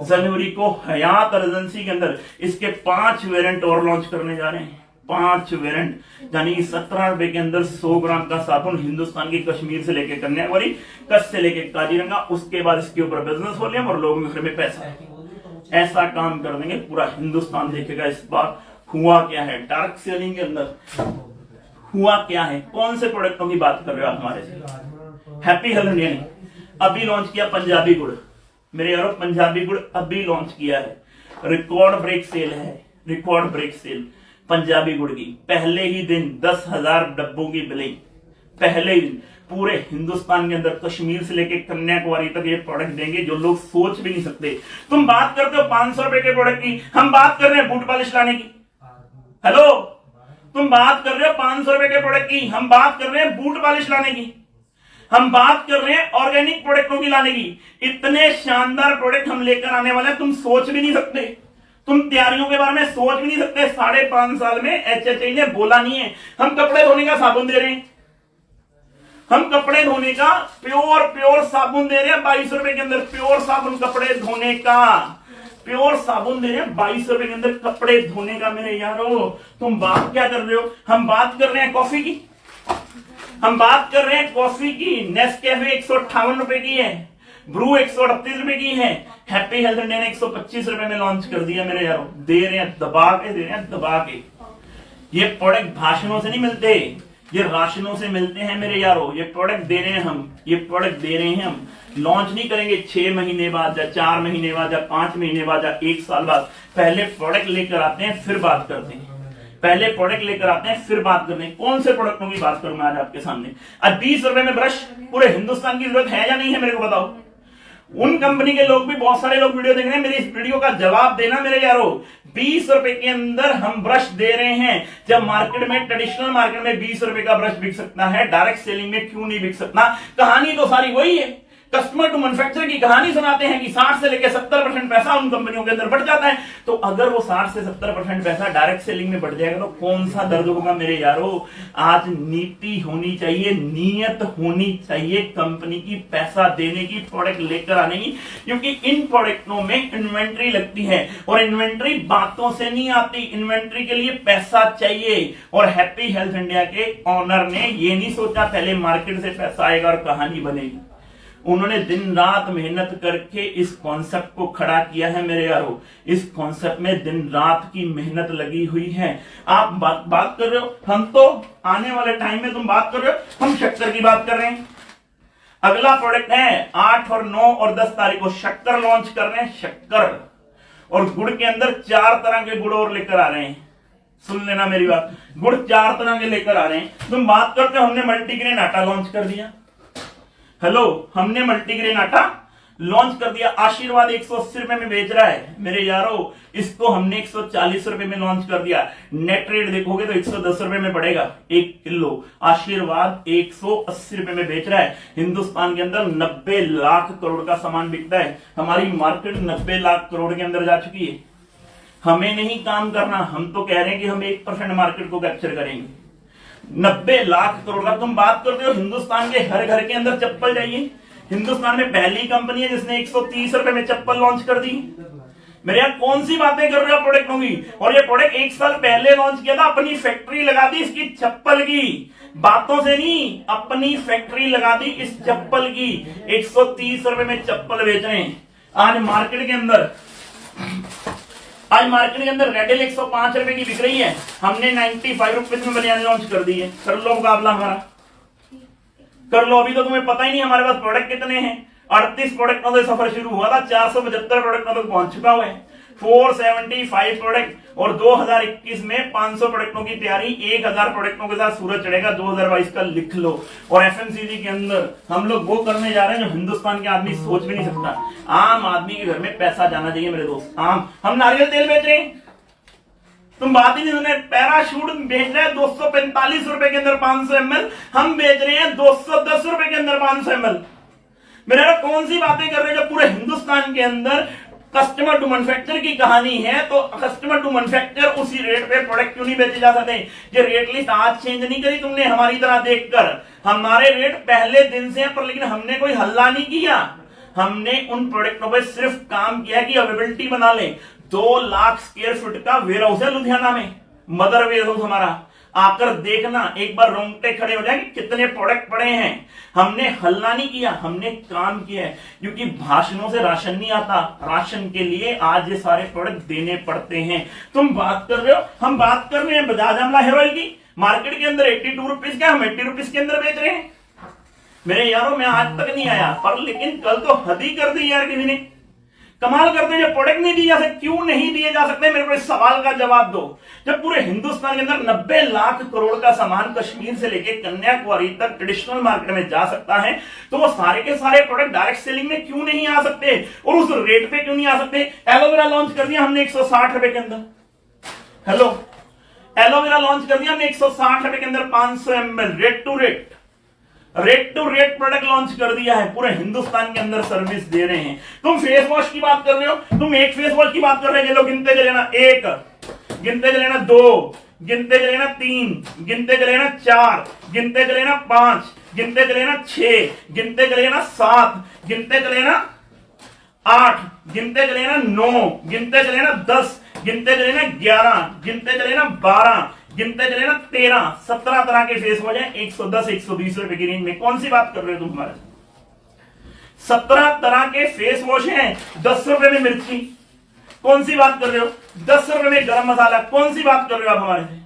जनवरी को हयात एजेंसी के अंदर इसके 5 वेरिएंट और लॉन्च करने जा रहे हैं। 5 वेरिएंट, यानी कि 17 रुपए के अंदर 100 ग्राम का साबुन हिंदुस्तान की कश्मीर से लेकर कन्याकुमारी, कच्छ से लेकर काजीरंगा। उसके बाद इसके ऊपर बिजनेस वॉल्यूम और लोगों के घर में पैसा। ऐसा काम कर देंगे, पूरा हिंदुस्तान देखेगा इस बार हुआ क्या है। डार्क सेलिंग के अंदर हुआ क्या है, कौन से प्रोडक्टों की बात कर रहे हो आप हमारे से? हैप्पी हेल्थ इंडिया ने अभी लॉन्च किया पंजाबी गुड़ मेरे यारों, पंजाबी गुड़ अभी लॉन्च किया है। रिकॉर्ड ब्रेक सेल है, रिकॉर्ड ब्रेक सेल पंजाबी गुड़ की। पहले ही दिन 10,000 डब्बों की बिलिंग, पहले ही दिन पूरे हिंदुस्तान के अंदर कश्मीर से लेकर कन्याकुमारी तक ये प्रोडक्ट देंगे जो लोग सोच भी नहीं सकते। तुम बात करते हो 500 रुपए के प्रोडक्ट की, हम बात कर रहे हैं बूट पॉलिश लाने की। हेलो, तुम बात कर रहे हो 500 रुपए के प्रोडक्ट की, हम बात कर रहे हैं बूट पॉलिश लाने की, हम बात कर रहे हैं ऑर्गेनिक प्रोडक्टों की लाने की। इतने शानदार प्रोडक्ट हम लेकर आने वाले हैं, तुम सोच भी नहीं सकते, तुम तैयारियों के बारे में सोच भी नहीं सकते। 5.5 साल में एचएचआई ने बोला नहीं है। हम कपड़े धोने का साबुन दे रहे हैं, हम कपड़े धोने का प्योर साबुन दे रहे हैं 22 रुपए के अंदर। प्योर साबुन कपड़े धोने का, प्योर साबुन दे रहे हैं 22 रुपए के अंदर कपड़े धोने का। मेरे यारों तुम बात क्या कर रहे हो? हम बात कर रहे हैं कॉफी की, हम बात कर रहे हैं कॉफी की। नेस्कैफे 158 रुपए की है, ब्रू 138 रुपए की है। हैप्पी हेल्थ इंडिया ने 125 रुपए में लॉन्च कर दिया मेरे यारों। दे रहे हैं दबा के, दे रहे हैं दबा के। ये प्रोडक्ट भाषणों से नहीं मिलते, ये राशनों से मिलते हैं मेरे यारों, ये प्रोडक्ट दे रहे हैं हम, ये प्रोडक्ट दे रहे हैं हम। लॉन्च नहीं करेंगे 6 महीने बाद या 4 महीने बाद या 5 महीने बाद या 1 साल बाद। पहले प्रोडक्ट लेकर आते हैं फिर बात करते हैं, पहले प्रोडक्ट लेकर आते हैं फिर बात करते हैं। कौन से प्रोडक्टों की बात करूं मैं आज आपके सामने? अब 20 रुपए में ब्रश पूरे हिंदुस्तान की जरूरत है या नहीं है मेरे को बताओ। उन कंपनी के लोग भी, बहुत सारे लोग वीडियो देख रहे हैं, मेरी इस वीडियो का जवाब देना मेरे यारों। 20 रुपए के अंदर हम ब्रश दे रहे हैं, जब मार्केट में, ट्रेडिशनल मार्केट में 20 रुपए का ब्रश बिक सकता है, डायरेक्ट सेलिंग में क्यों नहीं बिक सकता? कहानी तो सारी वही है, कस्टमर टू मैन्युफैक्चरर की कहानी सुनाते हैं कि 60 से लेकर 70% पैसा उन कंपनियों के अंदर बढ़ जाता है। तो अगर वो 60 से 70% पैसा डायरेक्ट सेलिंग में बढ़ जाएगा तो कौन सा दर्द होगा मेरे यारों? आज नीति होनी चाहिए, नीयत होनी चाहिए कंपनी की पैसा देने की, प्रोडक्ट लेकर आने की। क्योंकि इन प्रोडक्टों में इन्वेंट्री लगती है और इन्वेंट्री बातों से नहीं आती, इन्वेंट्री के लिए पैसा चाहिए। और हैप्पी हेल्थ इंडिया के ऑनर ने ये नहीं सोचा पहले मार्केट से पैसा आएगा और कहानी बनेगी। उन्होंने दिन रात मेहनत करके इस कॉन्सेप्ट को खड़ा किया है मेरे यारों। इस कॉन्सेप्ट में दिन रात की मेहनत लगी हुई है। आप बात कर रहे हो, हम तो आने वाले टाइम में, तुम बात कर रहे हो, हम शक्कर की बात कर रहे हैं। अगला प्रोडक्ट है 8 और 9 और 10 तारीख को शक्कर लॉन्च कर रहे हैं। शक्कर और गुड़ के अंदर 4 तरह के गुड़ और लेकर आ रहे हैं। सुन लेना मेरी बात, गुड़ 4 तरह के लेकर आ रहे हैं। तुम बात करते हो, हमने मल्टीग्रेन आटा लॉन्च कर दिया। हेलो, हमने मल्टीग्रेन आटा लॉन्च कर दिया। आशीर्वाद 180 रुपए में बेच रहा है मेरे यारों, इसको हमने 140 रुपए में लॉन्च कर दिया। नेट रेट देखोगे तो 110 रुपए में पड़ेगा 1 किलो। आशीर्वाद 180 रुपए में बेच रहा है। हिंदुस्तान के अंदर 90 लाख करोड़ का सामान बिकता है। हमारी मार्केट 90 लाख करोड़ के अंदर जा चुकी है। हमें नहीं काम करना, हम तो कह रहे हैं कि हम 1% मार्केट को कैप्चर करेंगे। 90 लाख करोड़ का तुम बात करते हो। हिंदुस्तान के हर घर के अंदर चप्पल चाहिए। हिंदुस्तान में पहली कंपनी है जिसने 130 रुपए में चप्पल लॉन्च कर दी। मेरे यार कौन सी बातें कर रहे हो प्रोडक्टों की? और ये प्रोडक्ट 1 साल पहले लॉन्च किया था, अपनी फैक्ट्री लगा दी इसकी चप्पल की, बातों से नहीं, अपनी फैक्ट्री लगा दी इस चप्पल की। 130 रुपए में चप्पल बेच रहे हैं। आज मार्केट के अंदर रेडिल 105 रुपए की बिक रही है, हमने 95 रुपीज में बनियान लॉन्च कर दी है। कर लो मुकाबला हमारा, कर लो। अभी तो तुम्हें पता ही नहीं हमारे पास प्रोडक्ट कितने हैं। 38 प्रोडक्टों से सफर शुरू हुआ था, 475 प्रोडक्टों तक पहुंच चुका हुआ है। 475 प्रोडक्ट और 2021 में 500 प्रोडक्टों की तैयारी। 1000 प्रोडक्टों के साथ सूरज चढ़ेगा 2022 का, लिख लो। और एफएमसीजी के अंदर हम लोग वो करने जा रहे हैं जो हिंदुस्तान के आदमी सोच भी नहीं सकता। आम आदमी के घर में पैसा जाना चाहिए मेरे दोस्त। हम नारियल तेल बेच रहे हैं, तुम बात ही नहीं सुने। पैराशूट बेच रहे हैं 245 रुपए के अंदर 500 ml, हम बेच रहे हैं 210 रुपए के अंदर 500 ml। मेरा कौन सी बातें कर रहे हैं? जब पूरे हिंदुस्तान के अंदर कस्टमर टू मैन्युफैक्चर की कहानी है, तो कस्टमर टू मैन्युफैक्चर उसी रेट पे प्रोडक्ट क्यों नहीं बेचे जा सकते? ये रेट लिस्ट आज चेंज नहीं करी तुमने हमारी तरह देखकर। हमारे रेट पहले दिन से हैं, पर लेकिन हमने कोई हल्ला नहीं किया। हमने उन प्रोडक्टों पर सिर्फ काम किया कि अवेलेबिलिटी बना ले। 2 लाख स्क्वायर फीट का वेयर हाउस है लुधियाना में, मदर वेयर हाउस हमारा। आकर देखना, एक बार रोंगटे खड़े हो जाएंगे कितने प्रोडक्ट पड़े हैं। हमने हल्ला नहीं किया, हमने काम किया है। क्योंकि भाषणों से राशन नहीं आता, राशन के लिए आज ये सारे प्रोडक्ट देने पड़ते हैं। तुम बात कर रहे हो, हम बात कर रहे हैं बजाज आमला हेयर ऑयल की। मार्केट के अंदर 82 रुपीज का, हम 80 रुपीज के अंदर बेच रहे हैं। मेरे यारों मैं आज तक नहीं आया, पर लेकिन कल तो हद ही कर दी यार किसी ने। कमाल करते हैं, जब प्रोडक्ट नहीं दिए जा सकते, क्यों नहीं दिए जा सकते? मेरे को इस सवाल का जवाब दो। जब पूरे हिंदुस्तान के अंदर 90 लाख करोड़ का सामान कश्मीर से लेके कन्याकुमारी तक ट्रेडिशनल मार्केट में जा सकता है, तो वो सारे के सारे प्रोडक्ट डायरेक्ट सेलिंग में क्यों नहीं आ सकते? और उस रेट पे क्यों नहीं आ सकते? एलोवेरा लॉन्च कर दिया हमने 160 रुपए के अंदर। हेलो, एलोवेरा लॉन्च कर दिया हमने 160 रुपए के अंदर 500 ml rate to rate product launch कर दिया है। पूरे हिंदुस्तान के अंदर सर्विस दे रहे हैं। तुम फेस वॉश की बात कर रहे हो, तुम एक फेस वॉश की बात कर रहे हैं। लोग गिनते चले ना, 1 गिनते चले ना, 2 गिनते चले ना, 3 गिनते चले ना, 4 गिनते चले ना, 5 गिनते चले ना, 6 गिनते चले ना, 7 गिनते चले ना, 8 गिनते चले ना, 9 गिनते चले ना, 10 गिनते चले ना, 11 गिनते चले ना, 12 गिनते चले ना, 13 17 तरह के फेस वॉश है 110-120 रुपए की रेंज में। कौन सी बात कर रहे हो तुम हमारे? 17 तरह के फेस वॉश हैं 10 रुपए में मिर्ची। कौन सी बात कर रहे हो? 10 रुपए में गरम मसाला। कौन सी बात कर रहे हो आप हमारे से?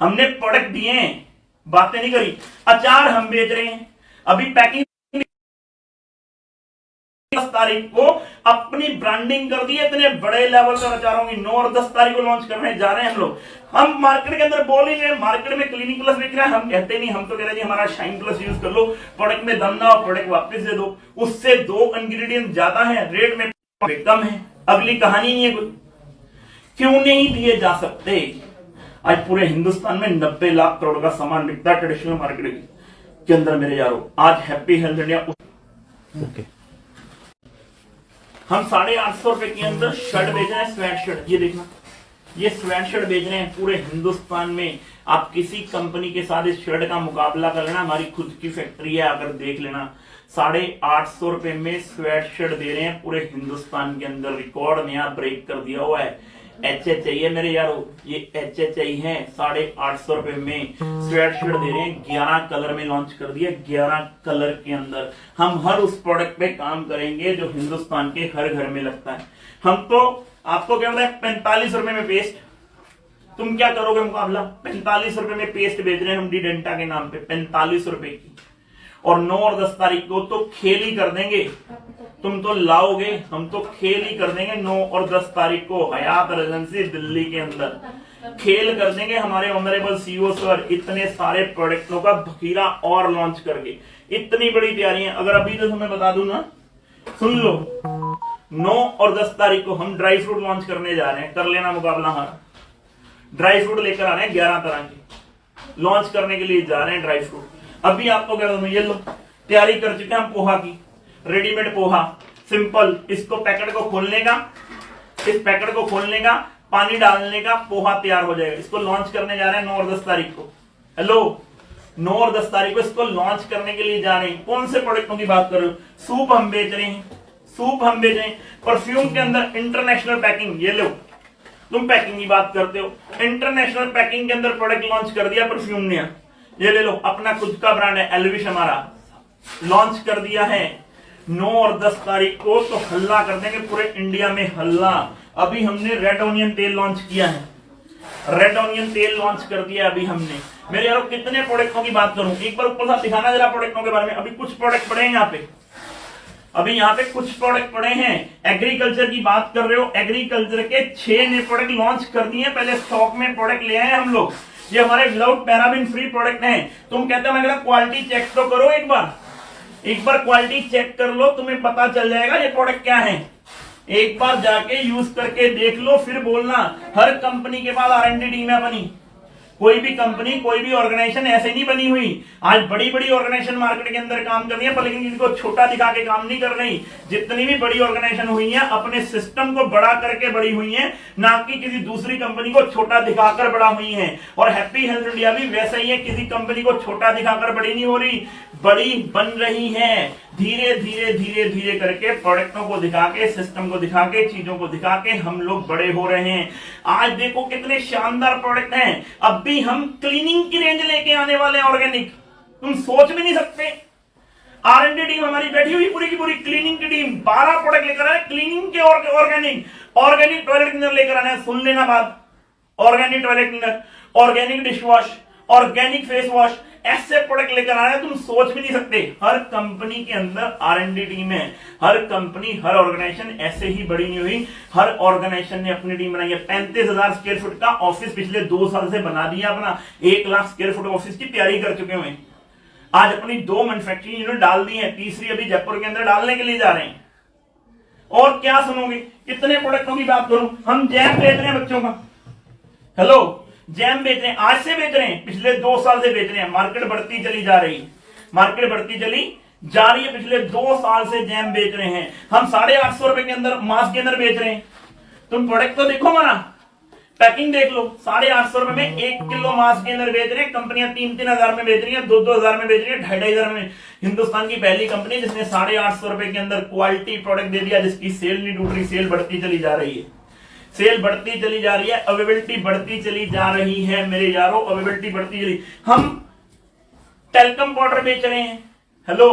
हमने प्रोडक्ट दिए, बातें नहीं करी। अचार हम बेच रहे हैं, अभी पैकिंग 10 तारीख को अपनी ब्रांडिंग कर दी है, इतने बड़े लेवल पर अचारों की 9 और 10 तारीख को लॉन्च करने जा रहे हैं हम लोग। हम मार्केट के अंदर बोल ही रहे हैं, मार्केट में क्लिनिक प्लस बिक रहा है, हम कहते नहीं, हम तो कह रहे हैं हमारा शाइन प्लस यूज कर लो, प्रोडक्ट में दम ना हो, प्रोडक्ट वापस दे दो। उससे 2 इंग्रेडिएंट ज्यादा है, रेट में कम है, अगली कहानी नहीं है कोई। क्यों नहीं दिए जा सकते? आज पूरे हिंदुस्तान में 90 लाख करोड़ का सामान बिकता है ट्रेडिशनल मार्केट के अंदर मेरे यारों। आज हैप्पी हेल्थ इंडिया हम 850 रुपए के अंदर शर्ट बेच रहे हैं, स्वेट शर्ट। ये देखना, ये स्वेट शर्ट बेच रहे हैं पूरे हिंदुस्तान में। आप किसी कंपनी के साथ इस शर्ट का मुकाबला कर लेना, हमारी खुद की फैक्ट्री है, अगर देख लेना। 850 रुपए में स्वेट शर्ट दे रहे हैं पूरे हिंदुस्तान के अंदर। रिकॉर्ड नया ब्रेक कर दिया हुआ है। HHI है मेरे यारों, ये HHI है। 850 रुपए में स्वेट शर्ट दे रहे हैं, 11 कलर में लॉन्च कर दिया। 11 कलर के अंदर हम हर उस प्रोडक्ट पे काम करेंगे जो हिंदुस्तान के हर घर में लगता है। हम तो आपको क्या बताए, 45 रुपए में पेस्ट, तुम क्या करोगे मुकाबला? 45 रुपए में पेस्ट बेच रहे हैं हम डिडेंटा के नाम पे, 45 रुपए की। और 9 और 10 तारीख को तो खेल ही कर देंगे। तुम तो लाओगे, हम तो खेल ही कर देंगे। 9 और 10 तारीख को हयात रेजेंसी दिल्ली के अंदर खेल कर देंगे हमारे ऑनरेबल सीईओ सर, इतने सारे प्रोडक्टों का बखीरा और लॉन्च करके। इतनी बड़ी तैयारियां, अगर अभी तो तुम्हें बता दूं ना, सुन लो, 9 और 10 तारीख को हम ड्राई फ्रूट लॉन्च करने जा रहे हैं, कर लेना मुकाबला हमारा। ड्राई फ्रूट लेकर आ रहे हैं 11 तरह के, लॉन्च करने के लिए जा रहे हैं ड्राई फ्रूट। अभी आपको क्या बताऊं, ये लो तैयारी कर चुके हैं हम पोहा की, रेडीमेड पोहा सिंपल। इसको पैकेट को खोलने का, इस पैकेट को खोलने का, पानी डालने का, पोहा तैयार हो जाएगा। इसको लॉन्च करने जा रहे हैं 9 और 10 तारीख को। हेलो, 9 और 10 तारीख को इसको लॉन्च करने के लिए जा रहे हैं। कौन से प्रोडक्टों की बात कर रहे हो? सूप हम बेच रहे हैं, सूप हम बेच रहे हैं। परफ्यूम के अंदर इंटरनेशनल पैकिंग, ये लो, तुम पैकिंग की बात करते हो, इंटरनेशनल पैकिंग के अंदर प्रोडक्ट लॉन्च कर दिया परफ्यूम ने। ये ले लो, अपना खुद का ब्रांड है एल्विश, हमारा लॉन्च कर दिया है। 9 और 10 तारीख को तो हल्ला कर देंगे पूरे इंडिया में, हल्ला। अभी हमने रेड ऑनियन तेल लॉन्च किया है, रेड ऑनियन तेल लॉन्च कर दिया अभी हमने। मेरे यारों कितने प्रोडक्टों की बात करूं, एक बार ऊपर साथ दिखाना जरा प्रोडक्टों के बारे में। अभी कुछ प्रोडक्ट पड़े हैं यहाँ पे, अभी यहाँ पे कुछ प्रोडक्ट पड़े हैं। एग्रीकल्चर की बात कर रहे हो, एग्रीकल्चर के 6 नए प्रोडक्ट लॉन्च कर दिए। पहले स्टॉक में प्रोडक्ट ले आए हम लोग। ये हमारे विदाउट पैराबिन फ्री प्रोडक्ट हैं। तुम कहते हो मैं कहता क्वालिटी चेक तो करो, एक बार क्वालिटी चेक कर लो, तुम्हें पता चल जाएगा ये प्रोडक्ट क्या है। एक बार जाके यूज करके देख लो, फिर बोलना। हर कंपनी के पास R&D टीम है अपनी। कोई भी कंपनी, कोई भी ऑर्गेनाइजेशन ऐसे नहीं बनी हुई। आज बड़ी बड़ी ऑर्गेनाइजेशन मार्केट के अंदर काम कर रही है, पर लेकिन इनको छोटा दिखा के काम नहीं कर रही। जितनी भी बड़ी ऑर्गेनाइजेशन हुई है, अपने सिस्टम को बड़ा करके बड़ी हुई है, ना कि किसी दूसरी कंपनी को छोटा दिखाकर बड़ा हुई है। और हैप्पी हेल्थ इंडिया भी वैसा ही है, किसी कंपनी को छोटा दिखाकर बड़ी नहीं हो रही, बड़ी बन रही है। धीरे धीरे धीरे धीरे करके प्रोडक्टों को दिखा के, सिस्टम को दिखा के, चीजों को दिखा के हम लोग बड़े हो रहे हैं। आज देखो कितने शानदार प्रोडक्ट हैं। अब भी हम क्लीनिंग की रेंज लेके आने वाले हैं ऑर्गेनिक, तुम सोच भी नहीं सकते। R&D टीम हमारी बैठी हुई पूरी की पूरी, क्लीनिंग की टीम 12 प्रोडक्ट लेकर आए क्लीनिंग के। ऑर्गेनिक टॉयलेट क्लीनर लेकर आने, सुन लेना बात, organic toilet cleaner, organic dish wash, organic face wash, ऐसे प्रोडक्ट लेकर आ रहे हैं, तुम सोच भी नहीं सकते। हर कंपनी के अंदर R&D टीम है। हर कंपनी, हर ऑर्गेनाइजेशन ऐसे ही बड़ी नहीं हुई। हर ऑर्गेनाइजेशन ने अपनी टीम बनाई है। 35,000 स्क्वायर फुट का ऑफिस पिछले 2 साल से बना दिया अपना। 1 लाख स्क्वायर फुट ऑफिस की तैयारी कर चुके हुए। आज अपनी 2 मैन्युफैक्चरिंग यूनिट डाल दी है, तीसरी अभी जयपुर के अंदर डालने के लिए जा रहे हैं। और क्या सुनोगे, कितने प्रोडक्टों की बात करूं। हम जैम बेच रहे हैं बच्चों का, हेलो, जैम बेच रहे हैं, आज से बेच रहे हैं, पिछले 2 साल से बेच रहे हैं। मार्केट बढ़ती चली जा रही है, मार्केट बढ़ती चली जा रही है। पिछले 2 साल से जैम बेच रहे हैं हम। 850 रुपए के अंदर मास्क के अंदर बेच रहे हैं। तुम प्रोडक्ट तो देखो, हमारा पैकिंग देख लो। 850 रुपए में 1 किलो मास्क के अंदर बेच रहे हैं। कंपनियां 3-3 हजार में बेच रही है, 2-2 हजार में बेच रही है, 2,500 हजार में। हिंदुस्तान की पहली कंपनी जिसने 850 रुपए के अंदर क्वालिटी प्रोडक्ट दे दिया, जिसकी सेल नहीं टूट रही, सेल बढ़ती चली जा रही है, सेल बढ़ती चली जा रही है, अवेलेबिलिटी बढ़ती चली जा रही है मेरे यारों, अवेलेबिलिटी बढ़ती चली। हम टेलकम पाउडर बेच रहे हैं, हेलो,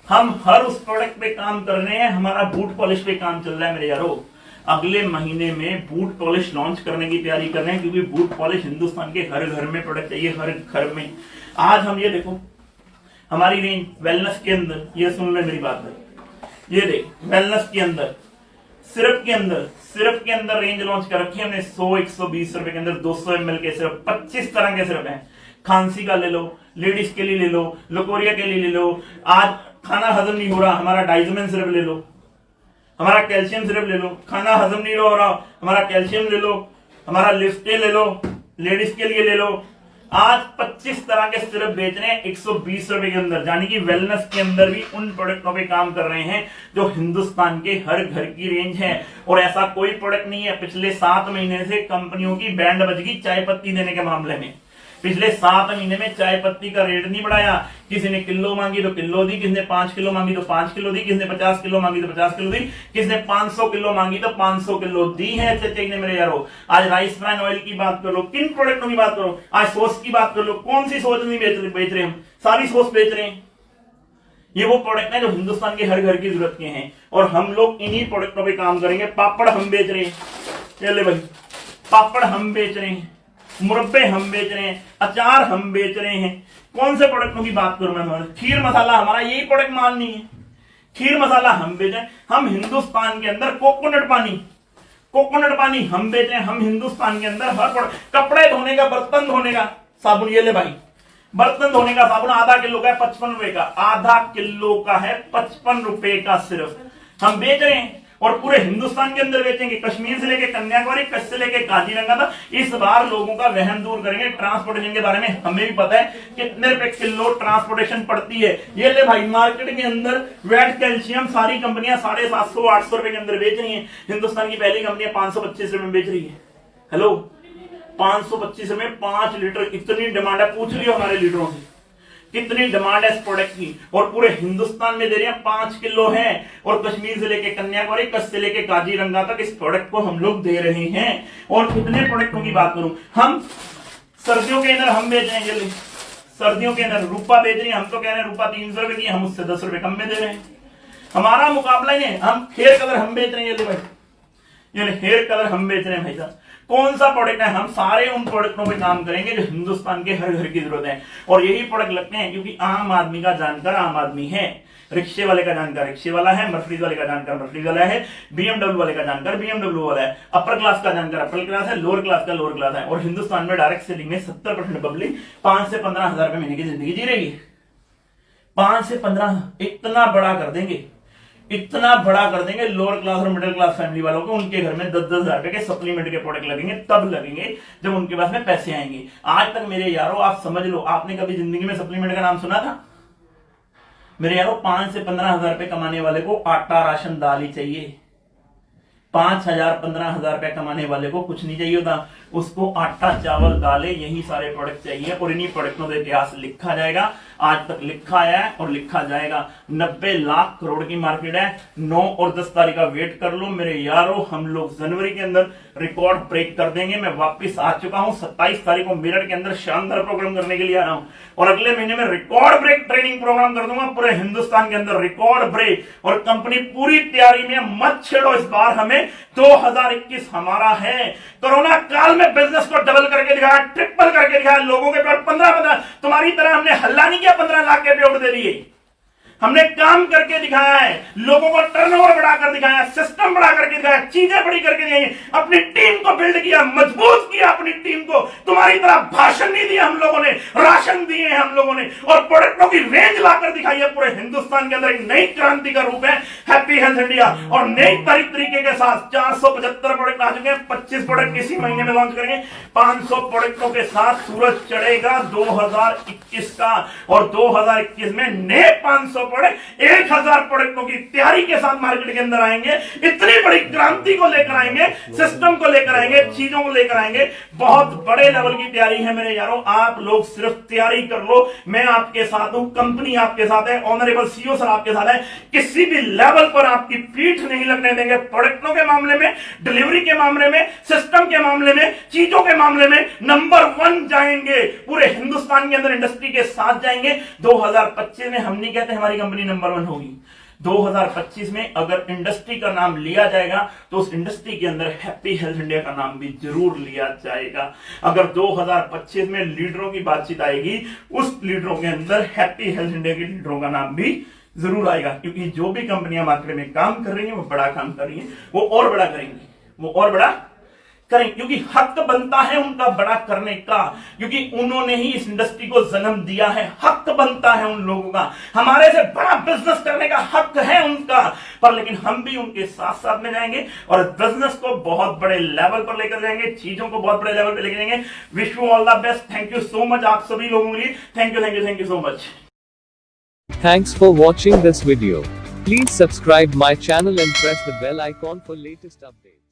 हम हर उस प्रोडक्ट पे काम कर रहे हैं। हमारा बूट पॉलिश पे काम चल रहा है मेरे यारों। अगले महीने में बूट पॉलिश लॉन्च करने की तैयारी कर रहे हैं, क्योंकि बूट पॉलिश हिंदुस्तान के हर घर में प्रोडक्ट चाहिए, हर घर में। आज हम ये देखो हमारी रेंज वेलनेस के अंदर, ये सुन ले मेरी बात है, ये देख वेलनेस के अंदर सिरप के अंदर रेंज लॉन्च कर रखी है हमने 100-120 रुपए के अंदर 200 ml के सिरप, 25 तरह के सिरप हैं। खांसी का ले लो, लेडीज के लिए ले लो, लकोरिया के लिए ले लो, आज खाना हजम नहीं हो रहा हमारा डाइजोमेन सिरप ले लो, हमारा कैल्शियम सिरप ले लो, खाना हजम नहीं हो रहा हमारा कैल्शियम ले लो, हमारा लिफ्टे ले लो, लेडीज के लिए ले लो। आज 25 तरह के सिरप बेच रहे हैं 120 रुपए के अंदर, यानी कि वेलनेस के अंदर भी उन प्रोडक्टों पे काम कर रहे हैं जो हिंदुस्तान के हर घर की रेंज है। और ऐसा कोई प्रोडक्ट नहीं है, पिछले 7 महीने से कंपनियों की बैंड बज गई चाय पत्ती देने के मामले में। पिछले 7 महीने में चाय पत्ती का रेट नहीं बढ़ाया, किसी ने किलो मांगी तो किलो दी, किसी ने 5 किलो मांगी तो 5 किलो दी, किसी ने 50 किलो मांगी तो 50 किलो दी, किसी ने 500 किलो मांगी तो 500 किलो दी है। चचे ने मेरे यारो, आज राइस ब्रान ऑयल की बात करो, किन प्रोडक्टों की बात करो, आज सॉस की बात कर लो, कौन सी सॉस नहीं बेच रहे हम, सारी सॉस बेच रहे हैं। ये वो प्रोडक्ट है जो हिंदुस्तान के हर घर की जरूरत के हैं और हम लोग इन्हीं प्रोडक्टों पे काम करेंगे। पापड़ हम बेच रहे हैं, चले भाई, पापड़ हम बेच रहे हैं, मुरब्बे हम बेच रहे हैं, अचार हम बेच रहे हैं। कौन से प्रोडक्टों की बात करूं मैं? खीर मसाला हमारा यही प्रोडक्ट मान नहीं है, खीर मसाला हम बेच रहे हैं। हम हिंदुस्तान के अंदर कोकोनट पानी हम बेच रहे हैं। हम हिंदुस्तान के अंदर हर प्रोडक्ट, कपड़े धोने का, बर्तन धोने का साबुन, ये ले भाई, बर्तन धोने का साबुन आधा किलो का है 55 रुपए का, आधा किलो का है 55 रुपए का सिर्फ हम बेच रहे हैं। और पूरे हिंदुस्तान के अंदर बेचेंगे, कश्मीर से लेके कन्याकुमारी, कच्छ से लेके काजीरंगा तक। इस बार लोगों का वहम दूर करेंगे। ट्रांसपोर्टेशन के बारे में हमें भी पता है कितने रुपए किलो ट्रांसपोर्टेशन पड़ती है। ये ले भाई, मार्केट के अंदर वेट कैल्शियम सारी कंपनियां 750-800 रुपए के अंदर बेच रही है। हिंदुस्तान की पहली कंपनी 525 रुपए में बेच रही है। हेलो, 525 रुपए 5 लीटर, इतनी डिमांड है, पूछ लियो हमारे लीडरों से कितनी डिमांड है इस प्रोडक्ट की। और पूरे हिंदुस्तान में दे रहे हैं 5 किलो है, और कश्मीर से लेके कन्याकुमारी, कच्छ से लेके काजीरंगा तक इस प्रोडक्ट को हम लोग दे रहे हैं। और कितने प्रोडक्टों की बात करूं, हम सर्दियों के अंदर हम बेच रहे हैं, सर्दियों के अंदर रूपा बेच रहे हैं, हम तो कह रहे हैं रूपा 300 रुपए की, हम उससे 10 रुपए कम में दे रहे हैं। हमारा मुकाबला नहीं है। हम हेयर कलर हम बेच रहे हैं, ये भाई, ये हेयर कलर हम बेच रहे हैं भाई साहब। कौन सा प्रोडक्ट है? हम सारे उन प्रोडक्टों पे काम करेंगे जो हिंदुस्तान के हर घर की जरूरत है। और यही प्रोडक्ट लगते हैं क्योंकि आम आदमी का जानकार आम आदमी है, रिक्शे वाले का जानकार रिक्शे वाला है, मर्सिडीज वाले का जानकार मर्सिडीज वाला है, बीएमडब्ल्यू वाले का जानकार बीएमडब्ल्यू वाला है, अपर क्लास का जानकार अपर क्लास है, लोअर क्लास का लोअर क्लास है। और हिंदुस्तान में डायरेक्ट सेलिंग में 70% पब्लिक 5 से 15 हजार रुपए महीने की जिंदगी जी रही है। 5 से 15, इतना बड़ा कर देंगे, इतना बड़ा कर देंगे लोअर क्लास और मिडिल क्लास फैमिली वालों को। उनके घर में 10-10 हजार रुपए के सप्लीमेंट के प्रोडक्ट लगेंगे, तब लगेंगे जब उनके पास में पैसे आएंगे। आज तक मेरे यारों आप समझ लो, आपने कभी जिंदगी में सप्लीमेंट का नाम सुना था? मेरे यारों 5 से 15 हजार रुपए कमाने वाले को आटा राशन दाल ही चाहिए। 5,000-15 हजार रुपए कमाने वाले को कुछ नहीं चाहिए होता, उसको आटा चावल दालें यही सारे प्रोडक्ट चाहिए। और इन्हीं प्रोडक्टों का इतिहास लिखा जाएगा, आज तक लिखा है और लिखा जाएगा। 90 लाख करोड़ की मार्केट है। 9 और 10 तारीख का वेट कर लो मेरे यारों, हम लोग जनवरी के अंदर रिकॉर्ड ब्रेक कर देंगे। मैं वापस आ चुका हूं 27 तारीख को मेरठ के अंदर शानदार प्रोग्राम करने के लिए आ रहा हूं, और अगले महीने में रिकॉर्ड ब्रेक ट्रेनिंग प्रोग्राम कर दूंगा पूरे हिंदुस्तान के अंदर, रिकॉर्ड ब्रेक। और कंपनी पूरी तैयारी में, मत छेड़ो इस बार, हमें 2021 हमारा है। कोरोना काल में बिजनेस को डबल करके दिखाया, ट्रिपल करके दिखाया, लोगों के पास 15 तुम्हारी तरह हमने हल्ला नहीं किया, 15 लाख के पे दे दिए। हमने काम करके दिखाया है, लोगों को टर्नओवर बढ़ाकर दिखाया, सिस्टम बढ़ा करके दिखाया, चीजें बड़ी करके दिखाई, अपनी टीम को बिल्ड किया, मजबूत किया अपनी टीम को। तुम्हारी तरह भाषण नहीं दिया हम लोगों ने, राशन दिए हैं हम लोगों ने, और प्रोडक्टों की रेंज लाकर दिखाई है। पूरे हिंदुस्तान के अंदर एक नई क्रांति का रूप है हैप्पी हेल्थ इंडिया, और नई तरीके के साथ 475 प्रोडक्ट आ चुके हैं। 25 प्रोडक्ट इसी महीने में लॉन्च करेंगे। 500 प्रोडक्टों के साथ सूरज चढ़ेगा 2021 का, और 2021 में नए 500 प्रोडक्ट 1000 प्रोडक्टों की तैयारी के साथ मार्केट के अंदर आएंगे। इतनी बड़ी क्रांति को लेकर आएंगे, सिस्टम को लेकर आएंगे, चीजों को लेकर आएंगे। बहुत बड़े लेवल की तैयारी है मेरे यारों, आप लोग सिर्फ तैयारी कर लो। मैं आपके साथ हूं, कंपनी आपके साथ है, ऑनरेबल सीईओ सर आपके साथ है। किसी भी लेवल पर आपकी पीठ नहीं लगने देंगे। प्रोडक्टों के मामले में, डिलीवरी के मामले में, सिस्टम के मामले में, चीजों के मामले में नंबर 1 जाएंगे। पूरे हिंदुस्तान के अंदर इंडस्ट्री के साथ जाएंगे। 2025 में हम नहीं कहते हमारी कंपनी नंबर 1 होगी, 2025 में अगर इंडस्ट्री का नाम लिया जाएगा तो उस इंडस्ट्री के अंदर हैप्पी हेल्थ इंडिया का नाम भी जरूर लिया जाएगा। अगर 2025 में लीडरों की बातचीत आएगी, उस लीडरों के अंदर हैप्पी हेल्थ इंडिया के लीडरों का नाम भी जरूर आएगा, क्योंकि जो भी कंपनियां मार्केट में काम कर रही हैं वो बड़ा काम कर रही हैं, वो और बड़ा करेंगी, वो और बड़ा करें, क्योंकि हक बनता है उनका बड़ा करने का, क्योंकि उन्होंने ही इस इंडस्ट्री को जन्म दिया है। हक बनता है उन लोगों का, हमारे से बड़ा बिजनेस करने का हक है उनका, पर लेकिन हम भी उनके साथ साथ में जाएंगे और बिजनेस को बहुत बड़े लेवल पर लेकर जाएंगे, चीजों को बहुत बड़े लेवल पर लेकर जाएंगे। Wish you all the best. Thank you so much आप सभी लोगों के लिए। Thank you so much. Thanks for watching this video. Please subscribe my channel and press the bell icon for latest updates.